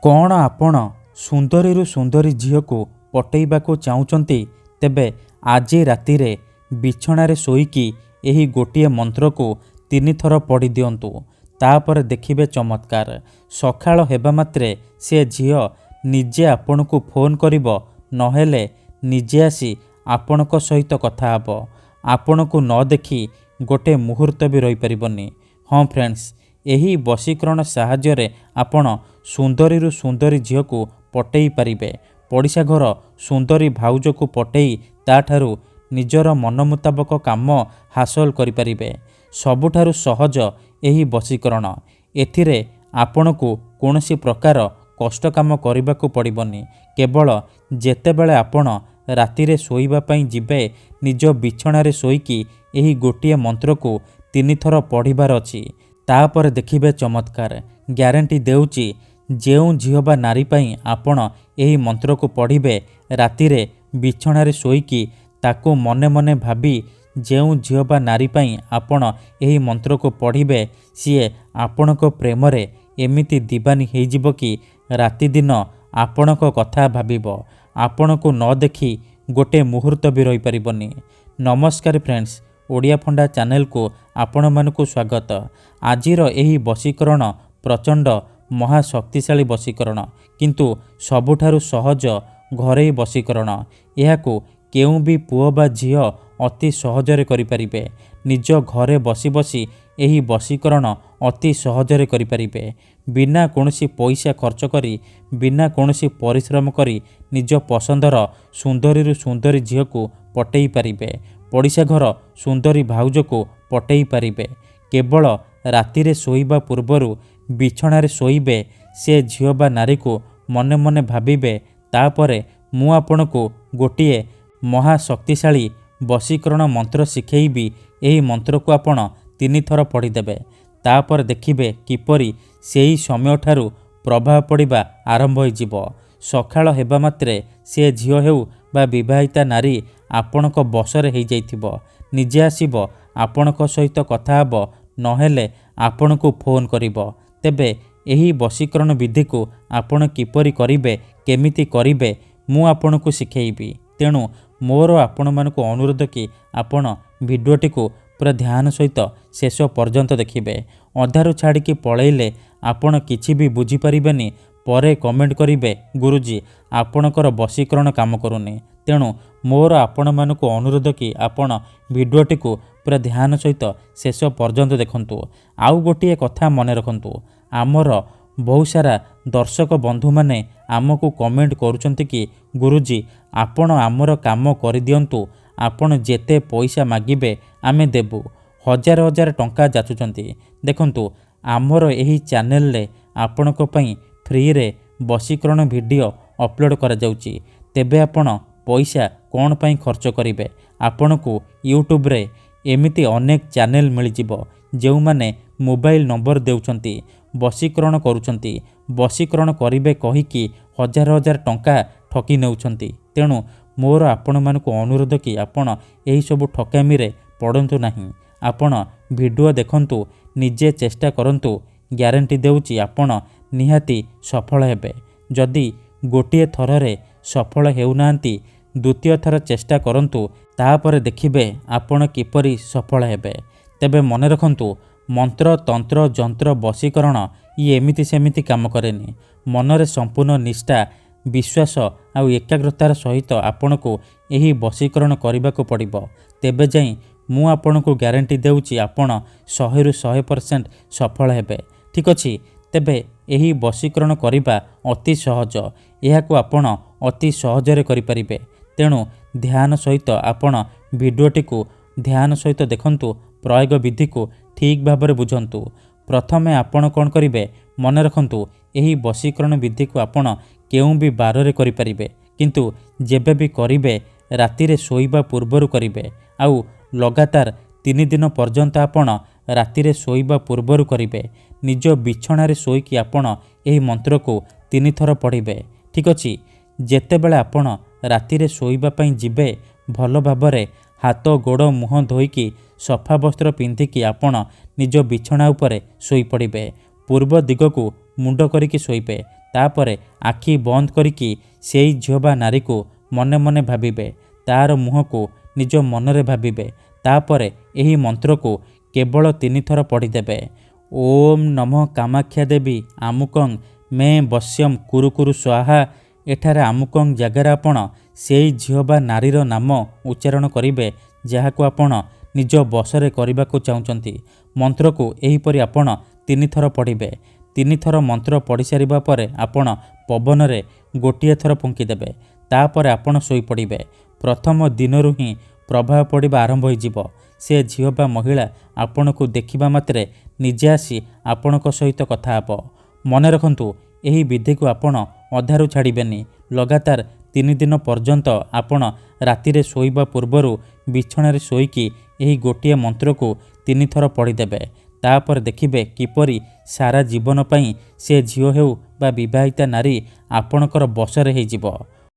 कौन आपण सुंदरी सुंदरी झील को पटेइबाकू चाहूचंती तेबे आज राति रे बिछणारे शोईकी एही गोटिए मंत्र को 3 थर पढ़ी दियंतु। तापर देखिबे चमत्कार। सकाळ हेबा मात्रे से झील निजे आपण को फोन करिबो, नहेले निजे आसी आपणक सहित कथा हबो। आपण को न देखी गोटे मुहूर्त भी रही परिबनी। हाँ फ्रेंड्स, एही वशीकरण साहाय्य रे आपण सुंदरी सुंदरी झील को पटेई पारिबे। पड़िशा घर सुंदरी भाउज को पटेई ताठारु निजर मन मुताबक काम हासिल करिपारिबे। सबुठारु सहज एही वशीकरण। एथिरे आपणकु कोनोसी प्रकार कष्ट काम करिबाकू पड़िबनी। केवल जेतेबेले आपण रातिरे शोइबा पई जिबे निज बिछणारे शोईकी एही गोटिए मंत्र को 3 थर पढ़िबार अछि। तापर देखिबे चमत्कार। ग्यारंटी देउची जेउ झील बा नारी पई आपण एही मंत्र को पढ़िबे, रातिरे बिछणारे शोईकी ताको मने मने भाबी जेउ झील बा नारी पई आपण एही मंत्र को पढ़िबे, सीए आपणक प्रेम रे एमिति दीवानी हेई जिवो कि राति दिन आपणक कथा भाबिबो। आपणको न देखी गोटे मुहूर्त भी रही परिबनी। नमस्कार फ्रेंड्स, ओडिया फंडा चैनल को आपण मानकु स्वागत। आजिर एही वशीकरण प्रचंड महाशक्तिशाली वशीकरण, किंतु सबुठारु सहज घरे वशीकरण। एहाकु केउ भी पुओ बा झील अति सहजरे करि परिबे। निज घरे बसी बसी एही वशीकरण अति सहजरे करि परिबे। बिना कोनोसी पैसा खर्च करी, बिना कोनोसी परिश्रम करी निज पसंदर सुंदरी सुंदरी झील को पटेई पारिबे। पड़िशा घर सुंदरी भाउज को पटेई पारिबे। केवल रातिरे शोइबा पूर्वरु बिछणारे शोइबे, से झील बा नारी को मने मने भाबिबे। तापरे मु आपणको गोटिए महाशक्तिशाली वशीकरण मंत्र शिखेइबी। एही मंत्र को आपण 3 थर पढ़ीदेबे। तापर देखिबे किपरि सेही समय ठारू प्रभाव पड़िबा आरंभ होइजिबो। सकाळ हेबा मात्रे से झील हेउ बा विवाहिता नारी आपणक बसरे हेइ जाइथिबो। निजे आसीबो, आपणक सहित कथा हबो, नहेले आपणको फोन करिबो। तेबे एही वशीकरण विधि को आपण किपरि करिबे, केमिति करिबे, मु आपणको शिखेइबी। तेणु मोर आपण मानकु अनुरोध कि आपण भिडियोटी को पूरा ध्यान सहित शेष पर्यंत देखिबे। अधारु छाड़िकी पळैले आपण किछि भी बुझी परिबेनी। परे कमेंट करिबे, गुरुजी आपणकर वशीकरण काम करूनी। तेणु मोर आपण मानकु अनुरोध कि आपण भिडियोटी को पूरा ध्यान सहित शेष पर्यंत देखंतु। आउ गोटिए कथा मने रखंतु, आमर बहुत सारा दर्शक बंधु माने आमको कमेंट करुचंती कि गुरुजी आपण आमर काम कर दियंतु, आपण जेते पैसा मागिबे आमे देबु। हजार हजार टंका जाचुचंती। देखंतु आमर एही चैनल रे आपणक पई फ्री रे वशीकरण वीडियो अपलोड करा जाउची। तेबे आपण पैसा कोन पई खर्च करिवे? आपणकु यूट्यूब रे एमिति अनेक चैनल मिल जिवो, जेउ माने मोबाइल नंबर देउचंती, वशीकरण करुचंती। वशीकरण करिवे कहिकी हजार हजार टंका ठकी नेउचंती। तेणु मोर आपण मानकु अनुरोध कि आपण एही सबु ठकामी रे पड़ंतु नाही। आपण वीडियो देखंतु, निजे चेष्टा करंतु। ग्यारंटी देउची आपण निहाती सफल हेबे। जदि गोटिए थररे सफल हेउनांती, द्वितीय थर चेष्टा करंतु, तापर देखिबे आपण किपरि सफल हेबे। तेबे मने रखंतु, मंत्र तंत्र जंत्र वशीकरण ये एमिति सेमिति काम करेनी। मनरे संपूर्ण निष्ठा, विश्वास आउ एकाग्रतार सहित आपणको एही वशीकरण करिबाको पड़िबो। तेबे जाई मु आपणको ग्यारंटी देउची आपण 100 ରୁ 100% सफल हेबे। ठीक अछि, तेबे एही वशीकरण करिबा अति सहज। एहाको आपण अति सहजरे करि परिबे। तेणु ध्यान सहित आपण वीडियोटी को ध्यान सहित देखंतु। प्रयोग विधि को ठीक भाव में बुझंतु। प्रथमे आपण कौन करिवे, मन रखंतु, एही वशीकरण विधि को आपण केउ भी बार करि परिबे, किंतु जेबे भी करिवे रातिरे शोइबा पूर्वरु करिवे। आउ लगातार 3 दिन पर्यंत आपण रातिरे शोइबा पूर्वरु करिवे। निज बिछणारे शोइकी आपण एही मंत्र को 3 थर पढ़िबे। ठीक अछि, जेतेबेले आपण रातिरे शोइबा पई जिबे, भल भाबरे हाथ गोड़ मुह धोईकी सफा वस्त्र पिंधिकी आपण निज बिछणा उपरे शोई पड़िबे। पूर्व दिगकू मुंड करिकी शोइबे। ତାପରେ ଆଖି ବନ୍ଦ କରିକି ସେଇ ଝିଅ ବା ନାରୀକୁ ମନେ ମନେ ଭାବିବେ। ତାର ମୁହଁକୁ ନିଜ ମନରେ ଭାବିବେ। ତାପରେ ଏହି ମନ୍ତ୍ରକୁ କେବଳ 3 ଥର ପଢ଼ିଦେବେ। ଓମ୍ ନମଃ କାମାକ୍ଷା ଦେବୀ ଆମୁକଂ ମେ ବଶ୍ୟମ୍ କୁରୁ କୁରୁ ସ୍ୱାହା। ଏଠାରେ ଆମୁକଂ ଜାଗାରେ ଆପଣ ସେଇ ଝିଅ ବା ନାରୀର ନାମ ଉଚ୍ଚାରଣ କରିବେ ଯାହାକୁ ଆପଣ ନିଜ ବଶରେ କରିବାକୁ ଚାହୁଁଛନ୍ତି। ମନ୍ତ୍ରକୁ ଏହିପରି ଆପଣ 3 ଥର ପଢ଼ିବେ। 3 ଥର ମନ୍ତ୍ର ପଢ଼ି ସାରିବା ପରେ ଆପଣ ପବନରେ ଗୋଟିଏ ଥର ଫୁଙ୍କିଦେବେ। ତାପରେ ଆପଣ ଶୋଇପଡ଼ିବେ। ପ୍ରଥମ ଦିନରୁ ହିଁ ପ୍ରଭାବ ପଡ଼ିବା ଆରମ୍ଭ ହୋଇଯିବ। ସେ ଝିଅ ବା ମହିଳା ଆପଣଙ୍କୁ ଦେଖିବା ମାତ୍ରେ ନିଜେ ଆସି ଆପଣଙ୍କ ସହିତ କଥା ହେବ। ମନେ ରଖନ୍ତୁ, ଏହି ବିଧିକୁ ଆପଣ ଅଧାରୁ ଛାଡ଼ିବେନି। ଲଗାତାର 3 ଦିନ ପର୍ଯ୍ୟନ୍ତ ଆପଣ ରାତିରେ ଶୋଇବା ପୂର୍ବରୁ ବିଛଣାରେ ଶୋଇକି ଏହି ଗୋଟିଏ ମନ୍ତ୍ରକୁ 3 ଥର ପଢ଼ିଦେବେ। ତାପରେ ଦେଖିବେ କିପରି ସାରା ଜୀବନ ପାଇଁ ସେ ଝିଅ ହେଉ ବା ବିବାହିତା ନାରୀ ଆପଣଙ୍କର ବଶରେ ହୋଇଯିବ।